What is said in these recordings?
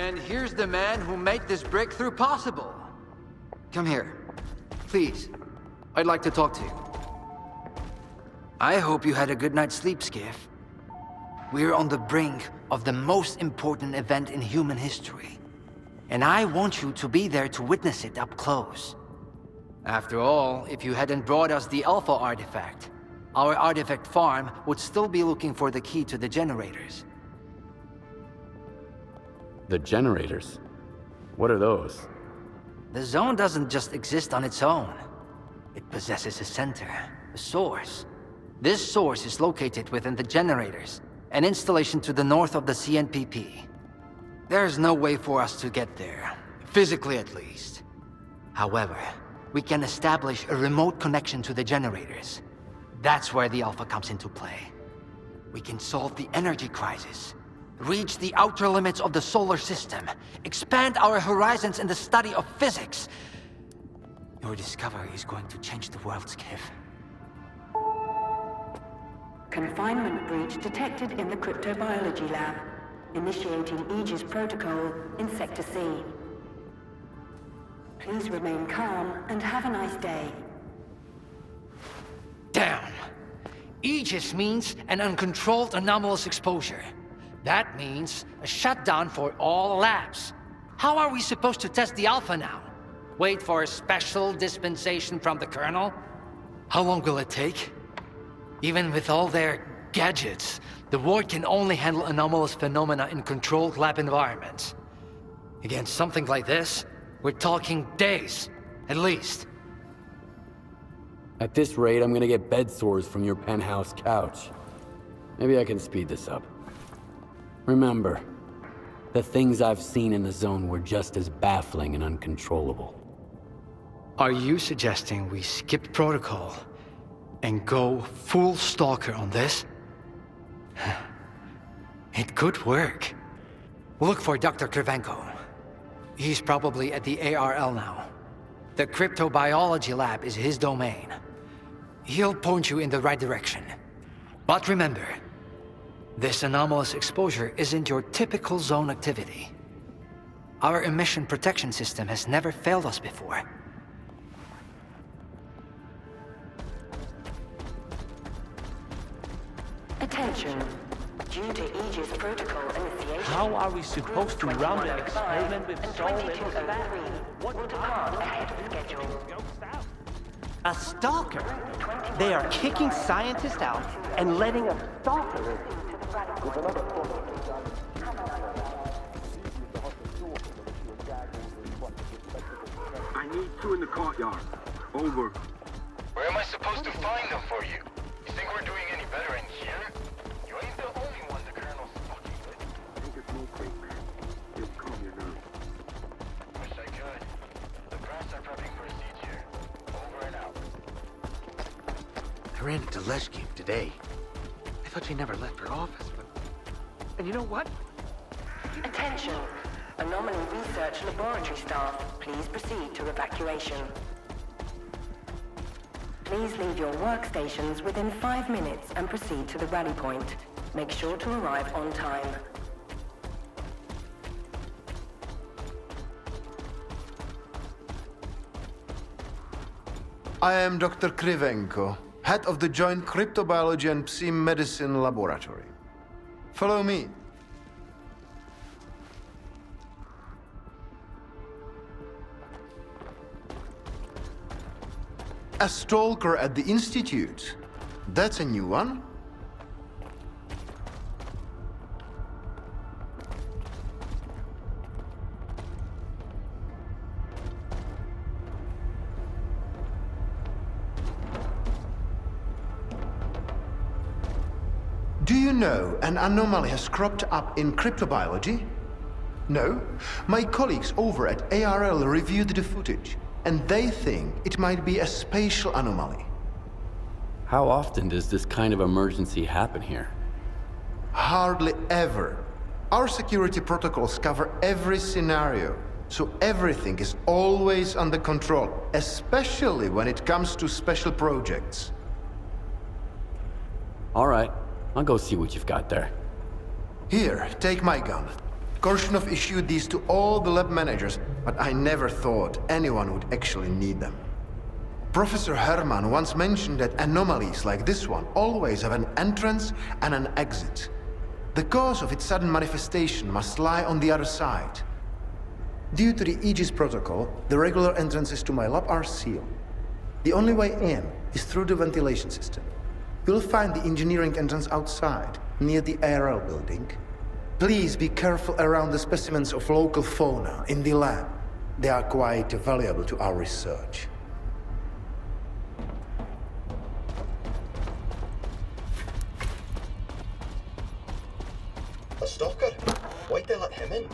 And here's the man who made this breakthrough possible. Come here. Please. I'd like to talk to you. I hope you had a good night's sleep, Skif. We're on the brink of the most important event in human history. And I want you to be there to witness it up close. After all, if you hadn't brought us the Alpha artifact, our artifact farm would still be looking for the key to the generators. The generators? What are those? The zone doesn't just exist on its own. It possesses a center, a source. This source is located within the generators, an installation to the north of the CNPP. There's no way for us to get there, physically at least. However, we can establish a remote connection to the generators. That's where the Alpha comes into play. We can solve the energy crisis, reach the outer limits of the solar system, expand our horizons in the study of physics. Your discovery is going to change the world, Skif. Confinement breach detected in the cryptobiology lab. Initiating Aegis protocol in Sector C. Please remain calm and have a nice day. Damn! Aegis means an uncontrolled anomalous exposure. That means a shutdown for all labs. How are we supposed to test the Alpha now? Wait for a special dispensation from the Colonel? How long will it take? Even with all their gadgets, the Ward can only handle anomalous phenomena in controlled lab environments. Against something like this, we're talking days, at least. At this rate, I'm gonna get bed sores from your penthouse couch. Maybe I can speed this up. Remember, the things I've seen in the zone were just as baffling and uncontrollable. Are you suggesting we skip protocol and go full S.T.A.L.K.E.R on this? It could work. Look for Dr. Kirivenko. He's probably at the ARL now. The cryptobiology lab is his domain. He'll point you in the right direction. But remember, this anomalous exposure isn't your typical zone activity. Our emission protection system has never failed us before. Attention. Due to Aegis protocol initiation... How are we supposed to run the experiment with so little... What will depart ahead of schedule? A S.T.A.L.K.E.R? They are kicking scientists out and letting a S.T.A.L.K.E.R in. I need two in the courtyard. Over. Where am I supposed to find them for you? You think we're doing any better in here? You ain't the only one the Colonel's fucking with. Take a smoke break, man. Just calm your nerves. Wish I could. The press are prepping for a siege here. Over and out. I ran into Skif today. I thought she never left her office, but... And you know what? Attention. Anomaly research laboratory staff, please proceed to evacuation. Please leave your workstations within 5 minutes and proceed to the rally point. Make sure to arrive on time. I am Dr. Kirivenko, head of the Joint Cryptobiology and Psi Medicine Laboratory. Follow me. A S.T.A.L.K.E.R at the Institute. That's a new one. Do you know an anomaly has cropped up in cryptobiology? No? My colleagues over at ARL reviewed the footage, and they think it might be a spatial anomaly. How often does this kind of emergency happen here? Hardly ever. Our security protocols cover every scenario, so everything is always under control, especially when it comes to special projects. All right, I'll go see what you've got there. Here, take my gun. Korshunov issued these to all the lab managers, but I never thought anyone would actually need them. Professor Herman once mentioned that anomalies like this one always have an entrance and an exit. The cause of its sudden manifestation must lie on the other side. Due to the Aegis protocol, the regular entrances to my lab are sealed. The only way in is through the ventilation system. You'll find the engineering entrance outside, near the ARL building. Please be careful around the specimens of local fauna in the lab. They are quite valuable to our research. A stalker? Why'd they let him in?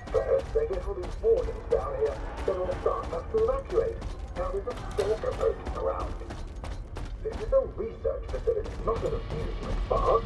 Perhaps they get all these warnings down here. Then all the staff have to evacuate. Now there's a stalker posting around. This is a research facility, not an amusement park.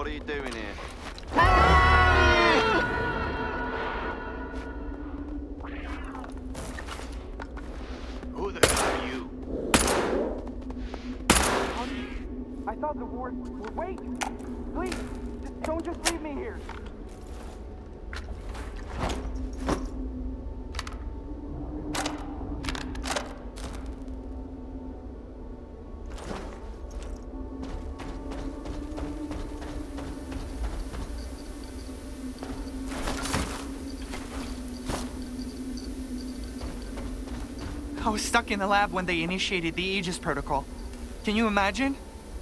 What are you doing here? Who the hell are you? I thought the war... Wait! Please! Don't just leave me here! I was stuck in the lab when they initiated the Aegis protocol. Can you imagine?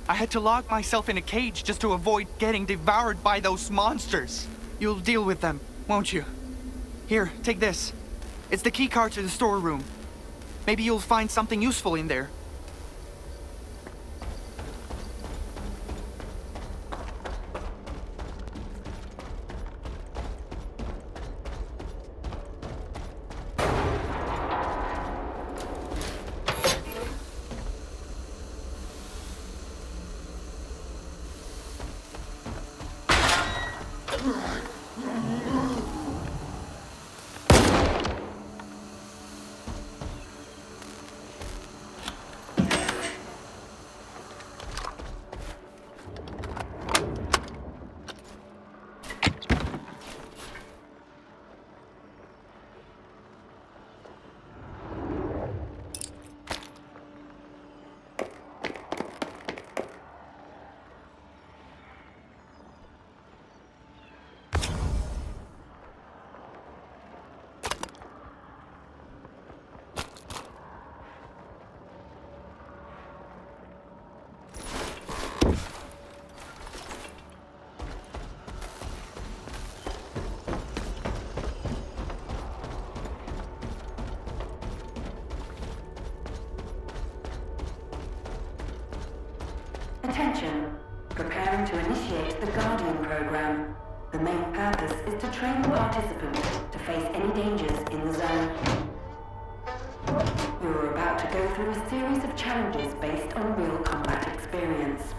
I had to lock myself in a cage just to avoid getting devoured by those monsters. You'll deal with them, won't you? Here, take this. It's the key card to the storeroom. Maybe you'll find something useful in there. Attention. Preparing to initiate the Guardian program. The main purpose is to train the participant to face any dangers in the zone. You are about to go through a series of challenges based on real combat experience.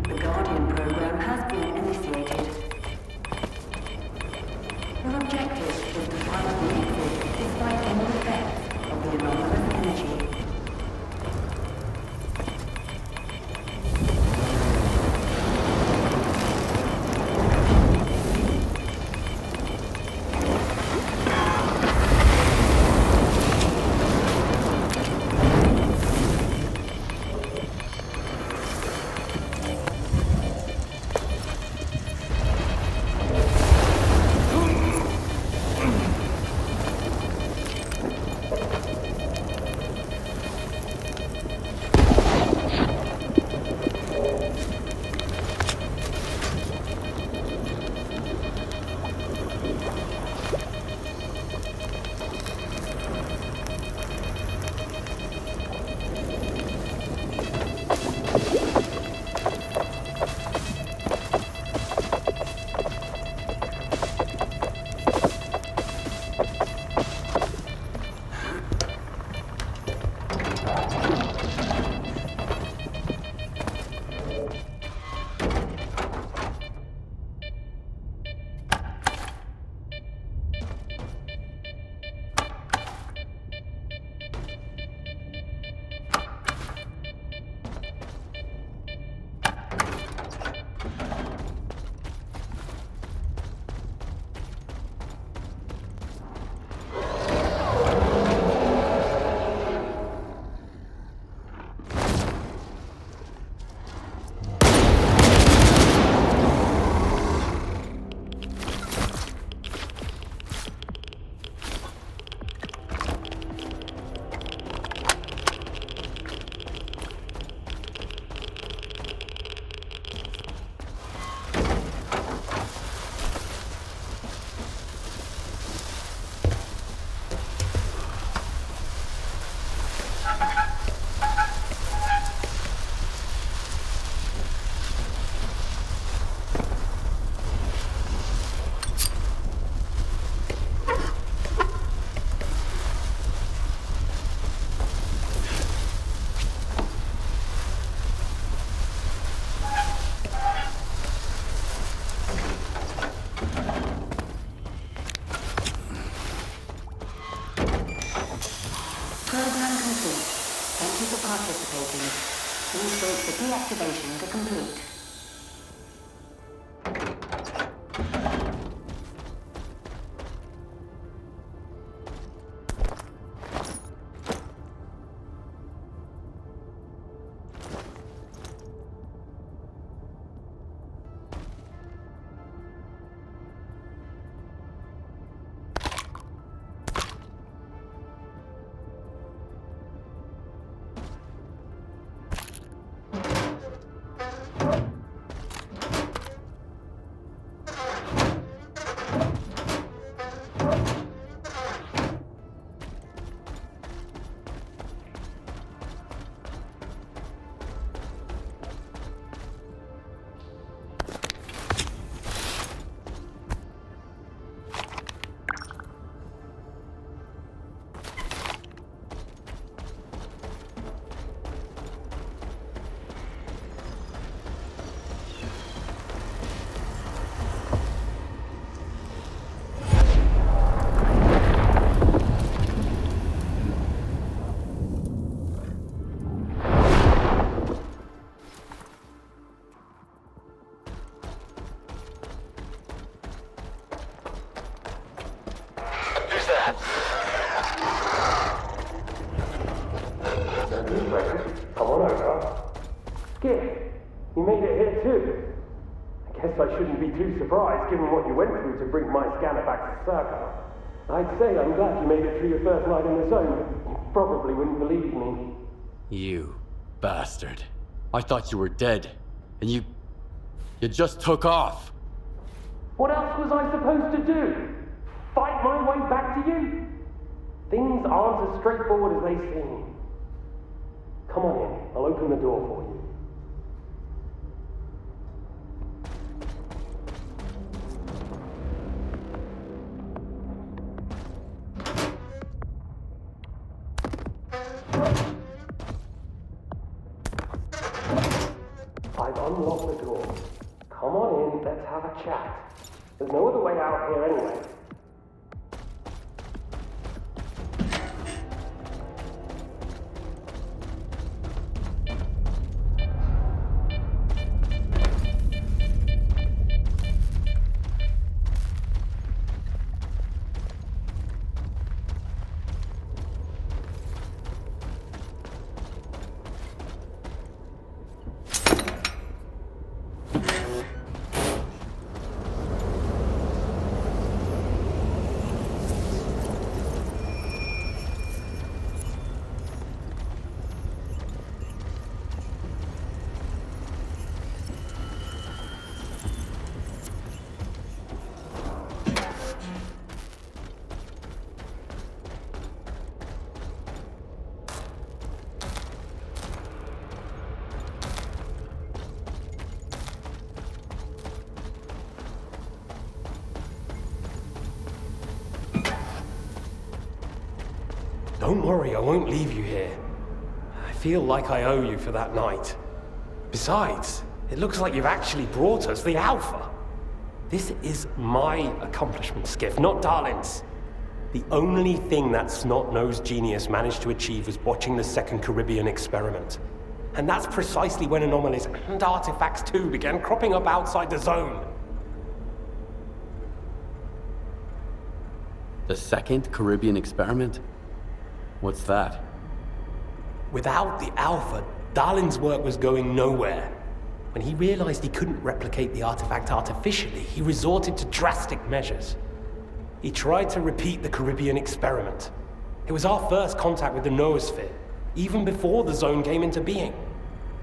The Guardian program has been initiated. Your objective is to find the exit despite any effects of the anomalous energy. participating. Please wait for deactivation to complete. Come on over. Skif, you made it here too. I guess I shouldn't be too surprised given what you went through to bring my scanner back to S.T.A.L.K.E.R. I'd say I'm glad you made it through your first night in the zone, but you probably wouldn't believe me. You bastard. I thought you were dead, and you just took off. What else was I supposed to do? Fight my way back to you? Things aren't as straightforward as they seem. Come on in, I'll open the door for you. I've unlocked the door. Come on in, let's have a chat. There's no other way out here anyway. Don't worry, I won't leave you here. I feel like I owe you for that night. Besides, it looks like you've actually brought us the Alpha. This is my accomplishment, Skif, not Darlin's. The only thing that snot-nosed genius managed to achieve was watching the second Caribbean experiment. And that's precisely when anomalies and artifacts too began cropping up outside the zone. The second Caribbean experiment? What's that? Without the Alpha, Darlin's work was going nowhere. When he realized he couldn't replicate the artifact artificially, he resorted to drastic measures. He tried to repeat the Caribbean experiment. It was our first contact with the noosphere, even before the zone came into being.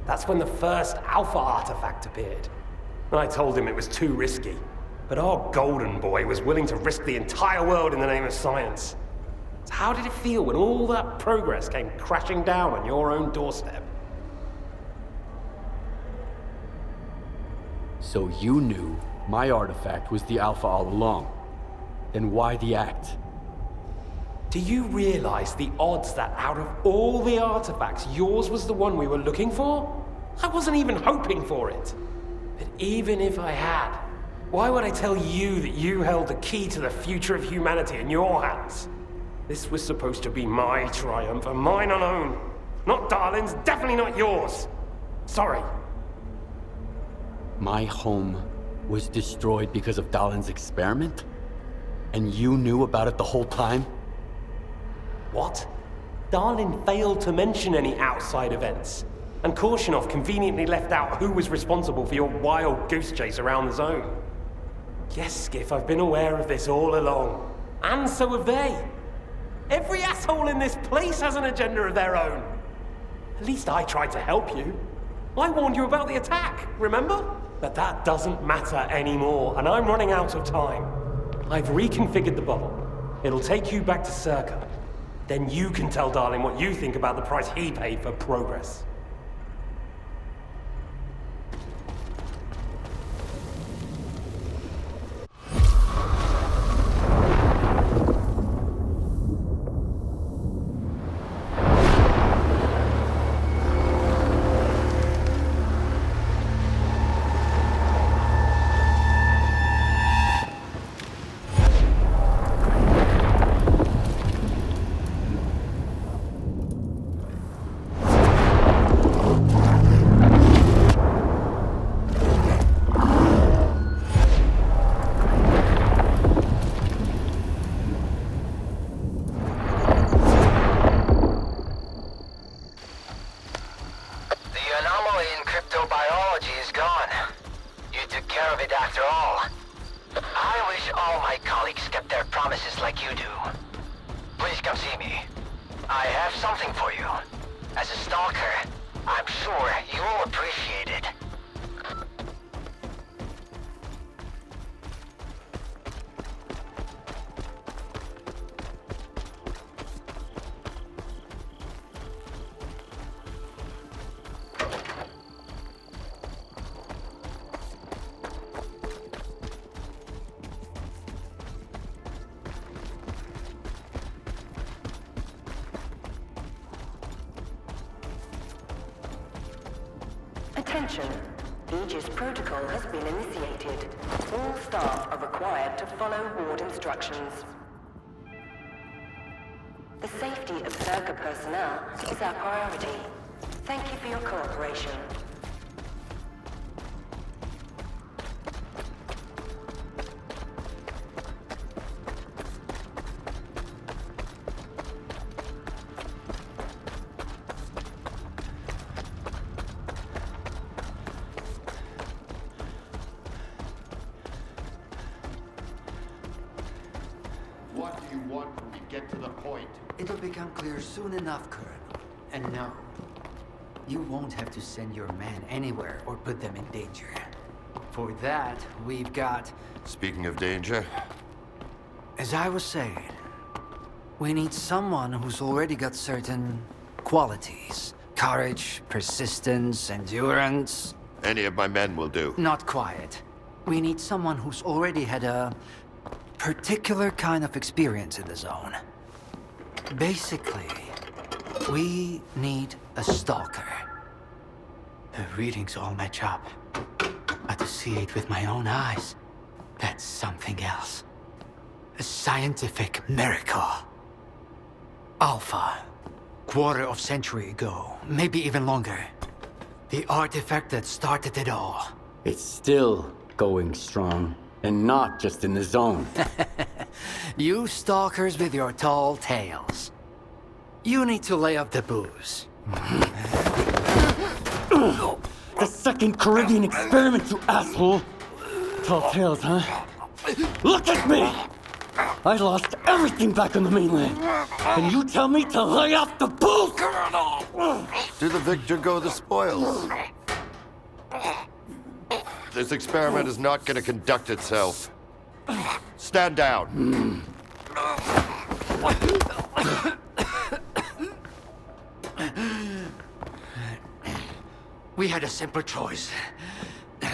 That's when the first Alpha artifact appeared. I told him it was too risky, but our golden boy was willing to risk the entire world in the name of science. So how did it feel when all that progress came crashing down on your own doorstep? So you knew my artifact was the Alpha all along. Then why the act? Do you realize the odds that out of all the artifacts, yours was the one we were looking for? I wasn't even hoping for it. But even if I had, why would I tell you that you held the key to the future of humanity in your hands? This was supposed to be my triumph, and mine alone. Not Darlin's, definitely not yours. Sorry. My home was destroyed because of Dalin's experiment? And you knew about it the whole time? What? Darlin failed to mention any outside events. And Korshunov conveniently left out who was responsible for your wild goose chase around the zone. Yes, Skif, I've been aware of this all along. And so have they. Every asshole in this place has an agenda of their own. At least I tried to help you. I warned you about the attack, remember? But that doesn't matter anymore, and I'm running out of time. I've reconfigured the bubble. It'll take you back to S.T.A.L.K.E.R. Then you can tell Darlin what you think about the price he paid for progress. Attention. Aegis protocol has been initiated. All staff are required to follow ward instructions. The safety of S.T.A.L.K.E.R personnel is our priority. Thank you for your cooperation. What do you want when we get to the point? It'll become clear soon enough, Colonel. And no, you won't have to send your men anywhere or put them in danger. For that, we've got... Speaking of danger... As I was saying, we need someone who's already got certain qualities. Courage, persistence, endurance... Any of my men will do. Not quiet. We need someone who's already had a particular kind of experience in the zone. Basically, we need a stalker. The readings all match up. But to see it with my own eyes, that's something else. A scientific miracle. Alpha. Quarter of century ago, maybe even longer. The artifact that started it all. It's still going strong, and not just in the zone. You stalkers with your tall tales. You need to lay up the booze. The second Caribbean experiment, you asshole! Tall tales, huh? Look at me! I lost everything back on the mainland. And you tell me to lay off the booze? To the victor go the spoils. This experiment is not going to conduct itself. Stand down. We had a simple choice.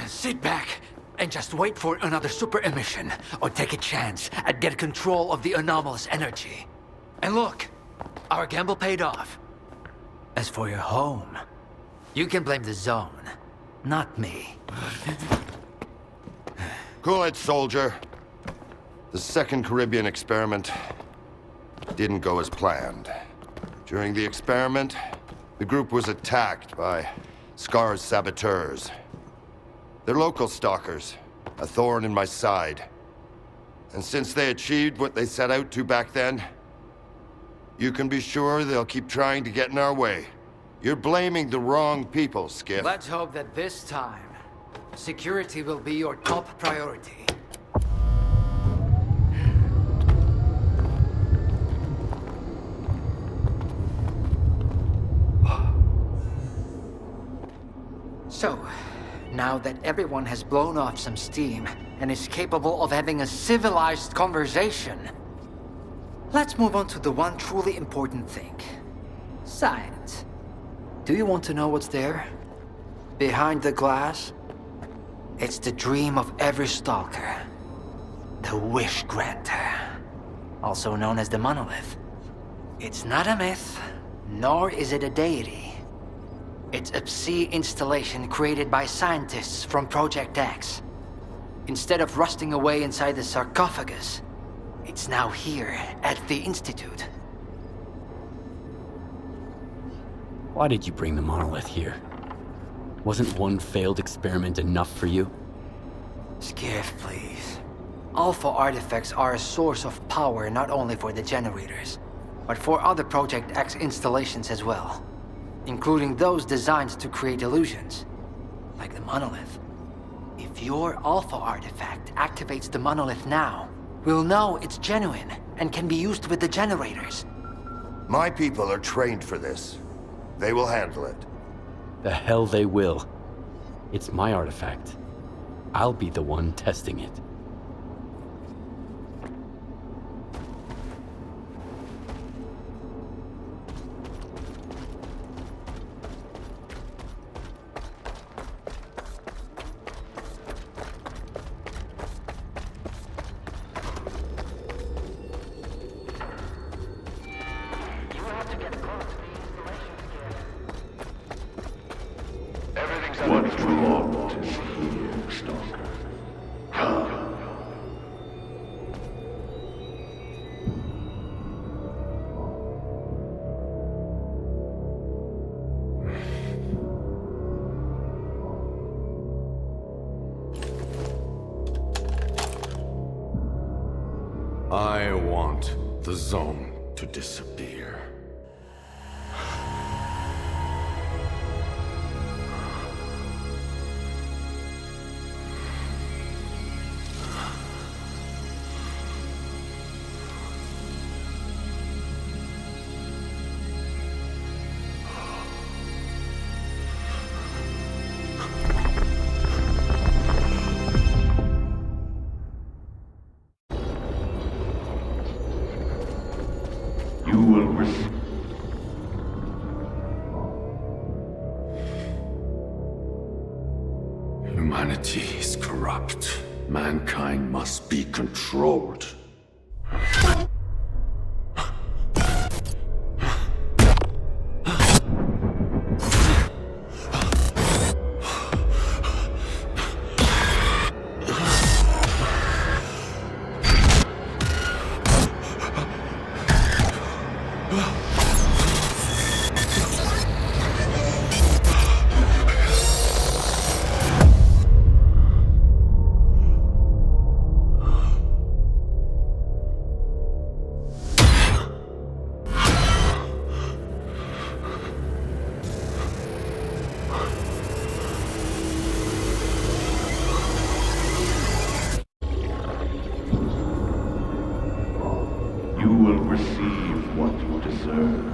Sit back and just wait for another super emission, or take a chance at getting control of the anomalous energy. And look, our gamble paid off. As for your home, you can blame the zone, not me. Cool it, soldier. The second Caribbean experiment didn't go as planned. During the experiment, The group was attacked by S.T.A.L.K.E.R's saboteurs. They're local stalkers, a thorn in my side. And since they achieved what they set out to back then, you can be sure they'll keep trying to get in our way. You're blaming the wrong people, Skif. Let's hope that this time, security will be your top priority. So, now that everyone has blown off some steam and is capable of having a civilized conversation, let's move on to the one truly important thing. Science. Do you want to know what's there? Behind the glass? It's the dream of every stalker. The wish granter. Also known as the monolith. It's not a myth, nor is it a deity. It's a Psi installation created by scientists from Project X. Instead of rusting away inside the sarcophagus, it's now here at the Institute. Why did you bring the monolith here? Wasn't one failed experiment enough for you? Skif, please. Alpha artifacts are a source of power not only for the generators, but for other Project X installations as well. Including those designed to create illusions, like the monolith. If your Alpha artifact activates the monolith now, we'll know it's genuine and can be used with the generators. My people are trained for this. They will handle it. The hell they will. It's my artifact. I'll be the one testing it. What you want is here, Stalker. Come. I want the zone to disappear. You will receive. Humanity is corrupt. Mankind must be controlled. You will receive what you deserve.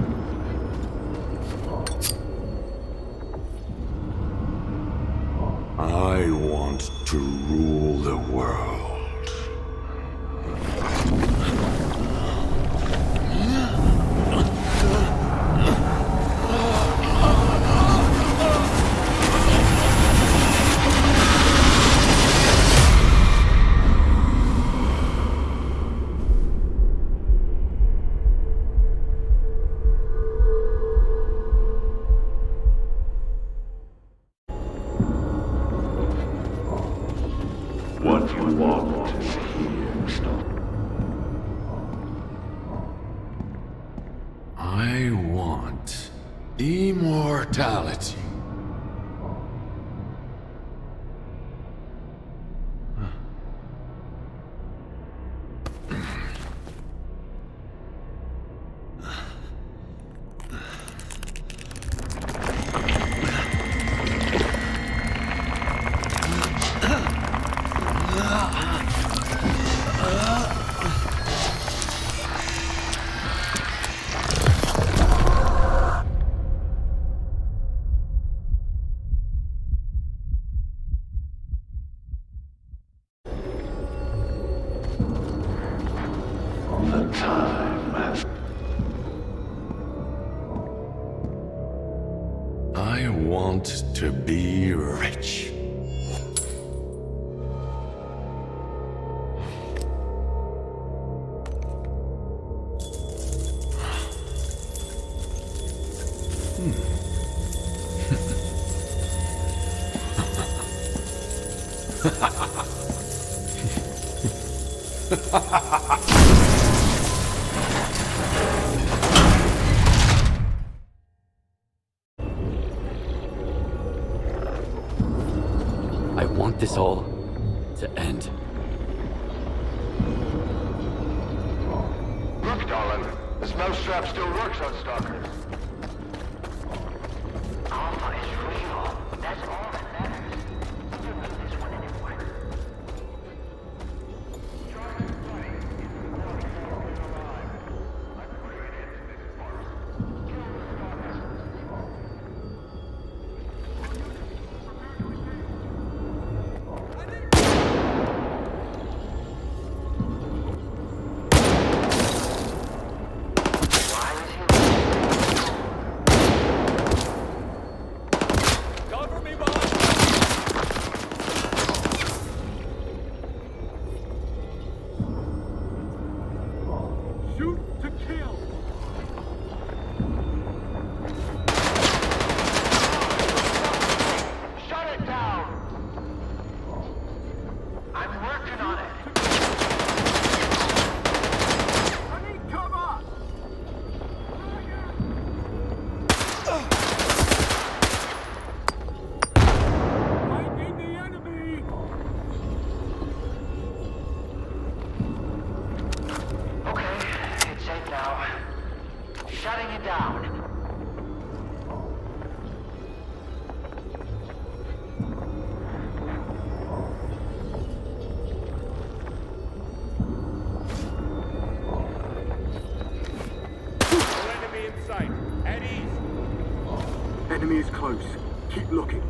I want to rule the world. What you want brutality. The time has... I want to be rich. I want this all to end. Look, darling. This mousetrap still works on stalkers. Alpha is real. That's all that matters. You don't need this one anymore. Enemy is close. Keep looking.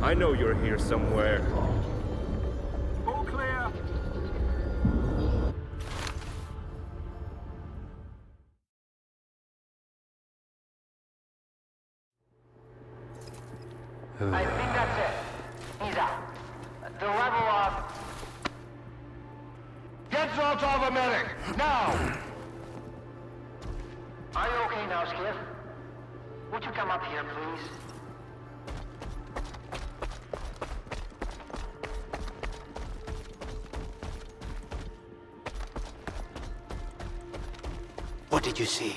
I know you're here somewhere. All clear. I think that's it. He's out. The level of... Get Zoltov a medic! Now! Are you okay now, Skif? Would you come up here, please? What did you see?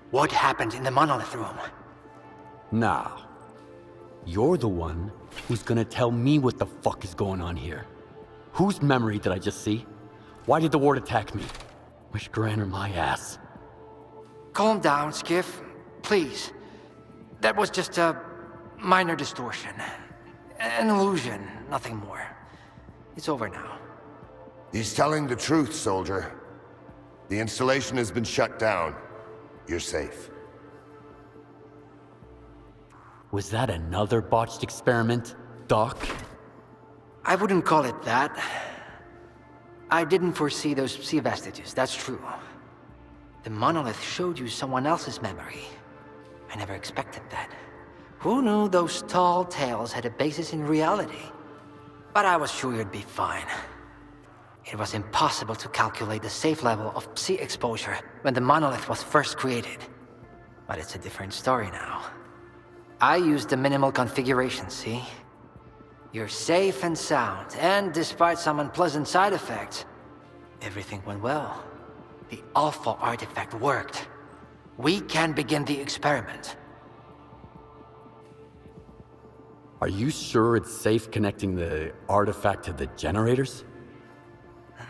What happened in the monolith room? Now, you're the one who's gonna tell me what the fuck is going on here. Whose memory did I just see? Why did the ward attack me? Wish Granner my ass. Calm down, Skif. Please. That was just a minor distortion. An illusion, nothing more. It's over now. He's telling the truth, soldier. The installation has been shut down. You're safe. Was that another botched experiment, Doc? I wouldn't call it that. I didn't foresee those sea vestiges, that's true. The monolith showed you someone else's memory. I never expected that. Who knew those tall tales had a basis in reality? But I was sure you'd be fine. It was impossible to calculate the safe level of Psi exposure when the monolith was first created. But it's a different story now. I used the minimal configuration, see? You're safe and sound, and despite some unpleasant side effects, everything went well. The Alpha artifact worked. We can begin the experiment. Are you sure it's safe connecting the artifact to the generators?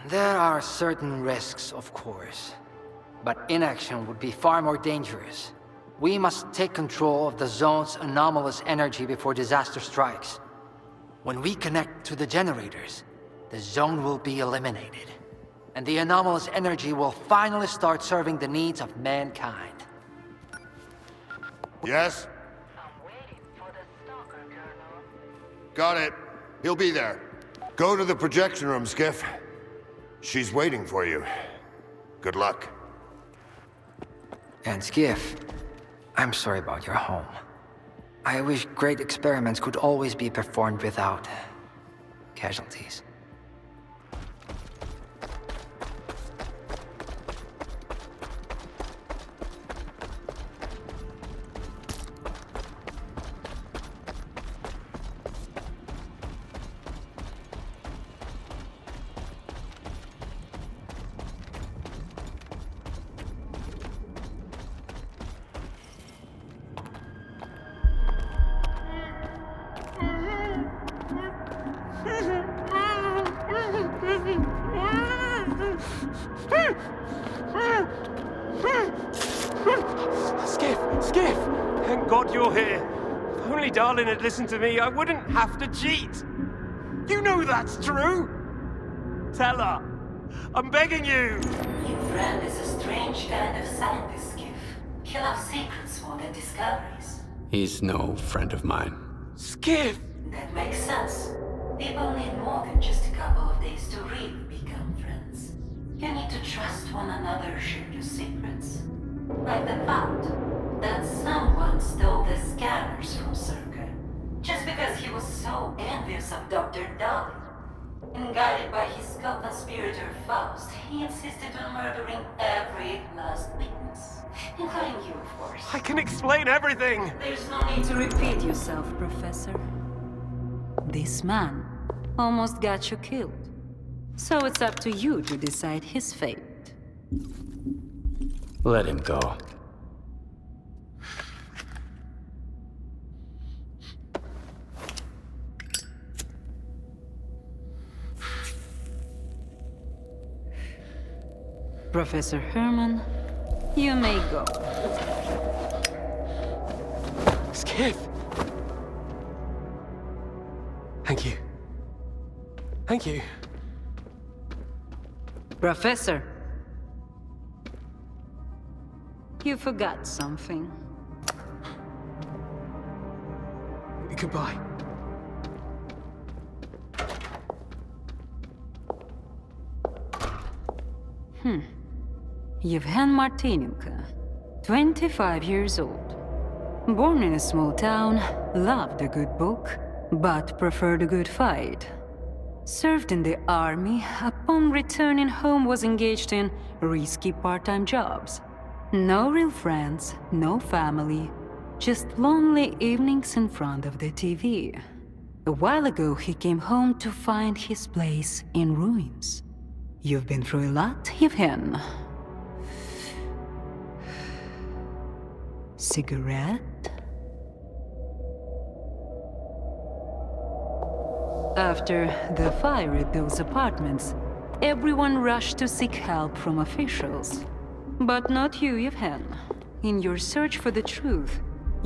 There are certain risks, of course. But inaction would be far more dangerous. We must take control of the zone's anomalous energy before disaster strikes. When we connect to the generators, the zone will be eliminated. And the anomalous energy will finally start serving the needs of mankind. Yes? I'm waiting for the stalker, Colonel. Got it. He'll be there. Go to the projection room, Skif. She's waiting for you. Good luck. And Skif, I'm sorry about your home. I wish great experiments could always be performed without casualties. Skif! Thank God you're here. If only Darlin had listened to me, I wouldn't have to cheat. You know that's true. Tell her. I'm begging you. Your friend is a strange kind of scientist, Skif. He loves secrets more than discoveries. He's no friend of mine. Skif! That makes sense. People need more than just a couple of days to really become friends. You need to trust one another, share your secrets. Like the fact that someone stole the scanners from S.T.A.L.K.E.R. just because he was so envious of Dr. Dalin. And guided by his co-conspirator Faust, he insisted on murdering every last witness. Including you, of course. I can explain everything! There's no need to repeat yourself, Professor. This man almost got you killed. So it's up to you to decide his fate. Let him go. Professor Herman, you may go. Skif! Thank you. Thank you. Professor, you forgot something. Goodbye. Yevhen Martinenko, 25 years old. Born in a small town, loved a good book, but preferred a good fight. Served in the army, upon returning home was engaged in risky part-time jobs. No real friends, no family, just lonely evenings in front of the TV. A while ago, he came home to find his place in ruins. You've been through a lot, Yevhen. Cigarette? After the fire at those apartments, everyone rushed to seek help from officials. But not you, Yevhen. In your search for the truth,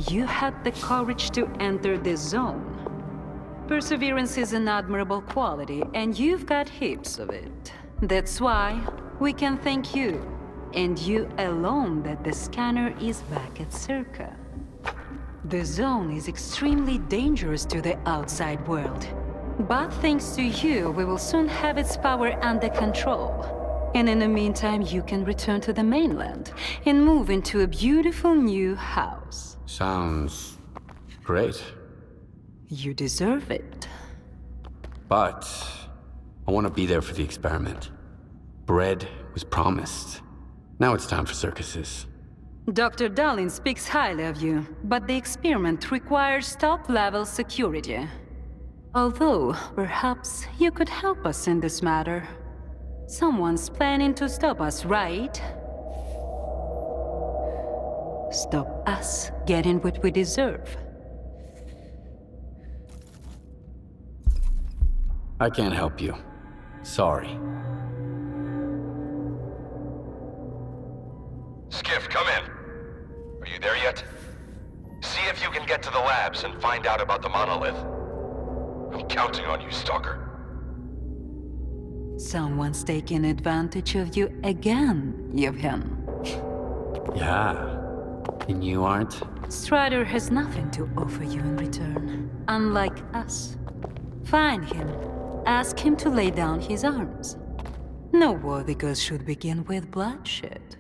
you had the courage to enter the zone. Perseverance is an admirable quality, and you've got heaps of it. That's why we can thank you, and you alone, that the scanner is back at S.T.A.L.K.E.R. The zone is extremely dangerous to the outside world. But thanks to you, we will soon have its power under control. And in the meantime, you can return to the mainland and move into a beautiful new house. Sounds great. You deserve it. But I want to be there for the experiment. Bread was promised. Now it's time for circuses. Dr. Darling speaks highly of you, but the experiment requires top-level security. Although, perhaps you could help us in this matter. Someone's planning to stop us, right? Stop us getting what we deserve. I can't help you. Sorry. Skif, come in. Are you there yet? See if you can get to the labs and find out about the monolith. I'm counting on you, Stalker. Someone's taking advantage of you again, Yevhen. Yeah. And you aren't? Strider has nothing to offer you in return, unlike us. Find him. Ask him to lay down his arms. No worthy cause should begin with bloodshed.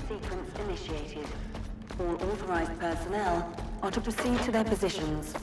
Sequence initiated. All authorized personnel are to proceed to their positions.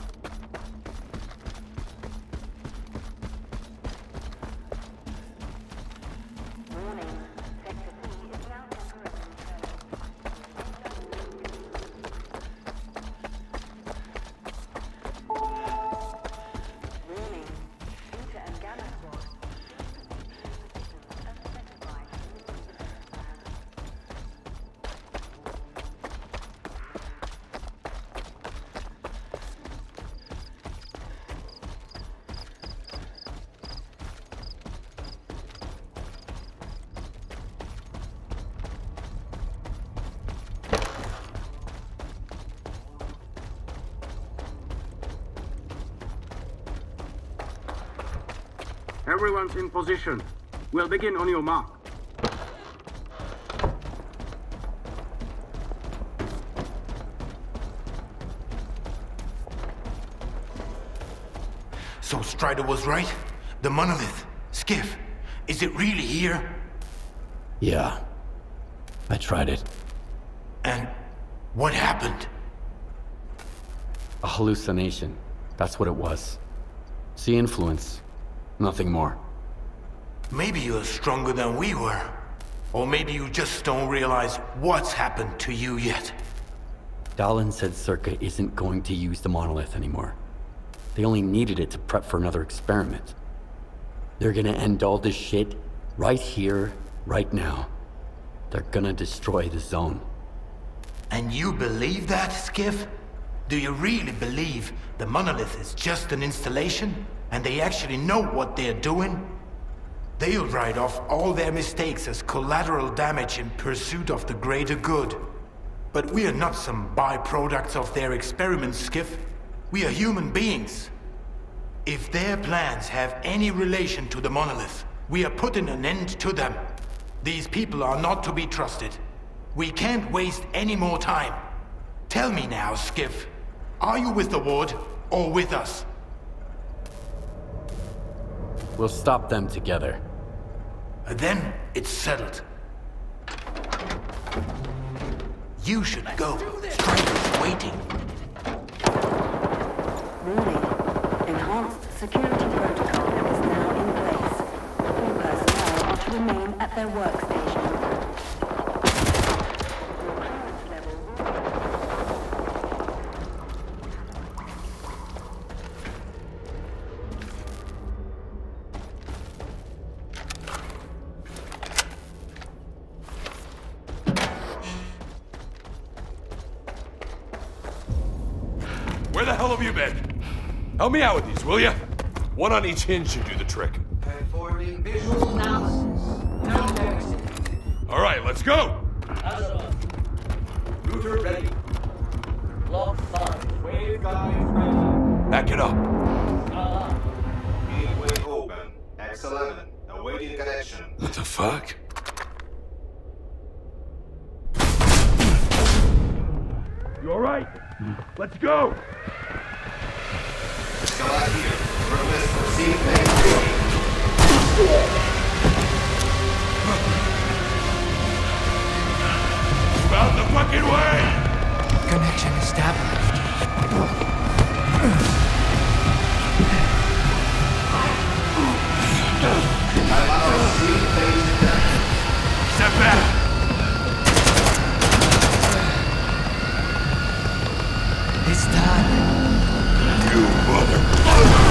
Everyone's in position. We'll begin on your mark. So Strider was right? The monolith, Skif, is it really here? Yeah. I tried it. And what happened? A hallucination. That's what it was. See influence. Nothing more. Maybe you're stronger than we were. Or maybe you just don't realize what's happened to you yet. Dallin said S.T.A.L.K.E.R isn't going to use the monolith anymore. They only needed it to prep for another experiment. They're gonna end all this shit right here, right now. They're gonna destroy the zone. And you believe that, Skif? Do you really believe the monolith is just an installation? And they actually know what they're doing? They'll write off all their mistakes as collateral damage in pursuit of the greater good. But we are not some byproducts of their experiments, Skif. We are human beings. If their plans have any relation to the monolith, we are putting an end to them. These people are not to be trusted. We can't waste any more time. Tell me now, Skif. Are you with the Ward or with us? We'll stop them together. Then it's settled. You should go. Strider's waiting. Warning. Enhanced security protocol is now in place. All personnel are to remain at their workstation. Your clearance level Where the hell have you been? Help me out with these, will ya? One on each hinge should do the trick. Performing visual analysis. No text. All right, let's go! Router ready. Block 5. Waveguide ready. Back it up. Gateway open. X11. Awaiting connection. What the fuck? You alright? Let's go! Skylar here. Request proceed main. Out the fucking way! Connection established. Step back! It's done. You motherfucker!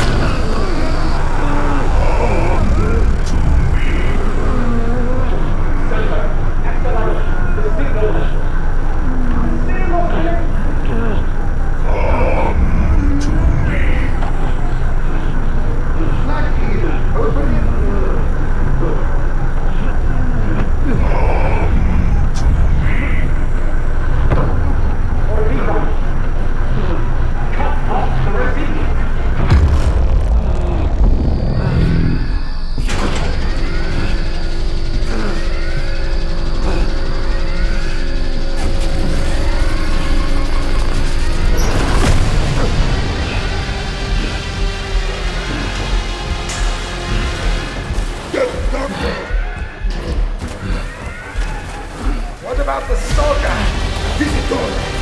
What about the S.T.A.L.K.E.R? Visitor!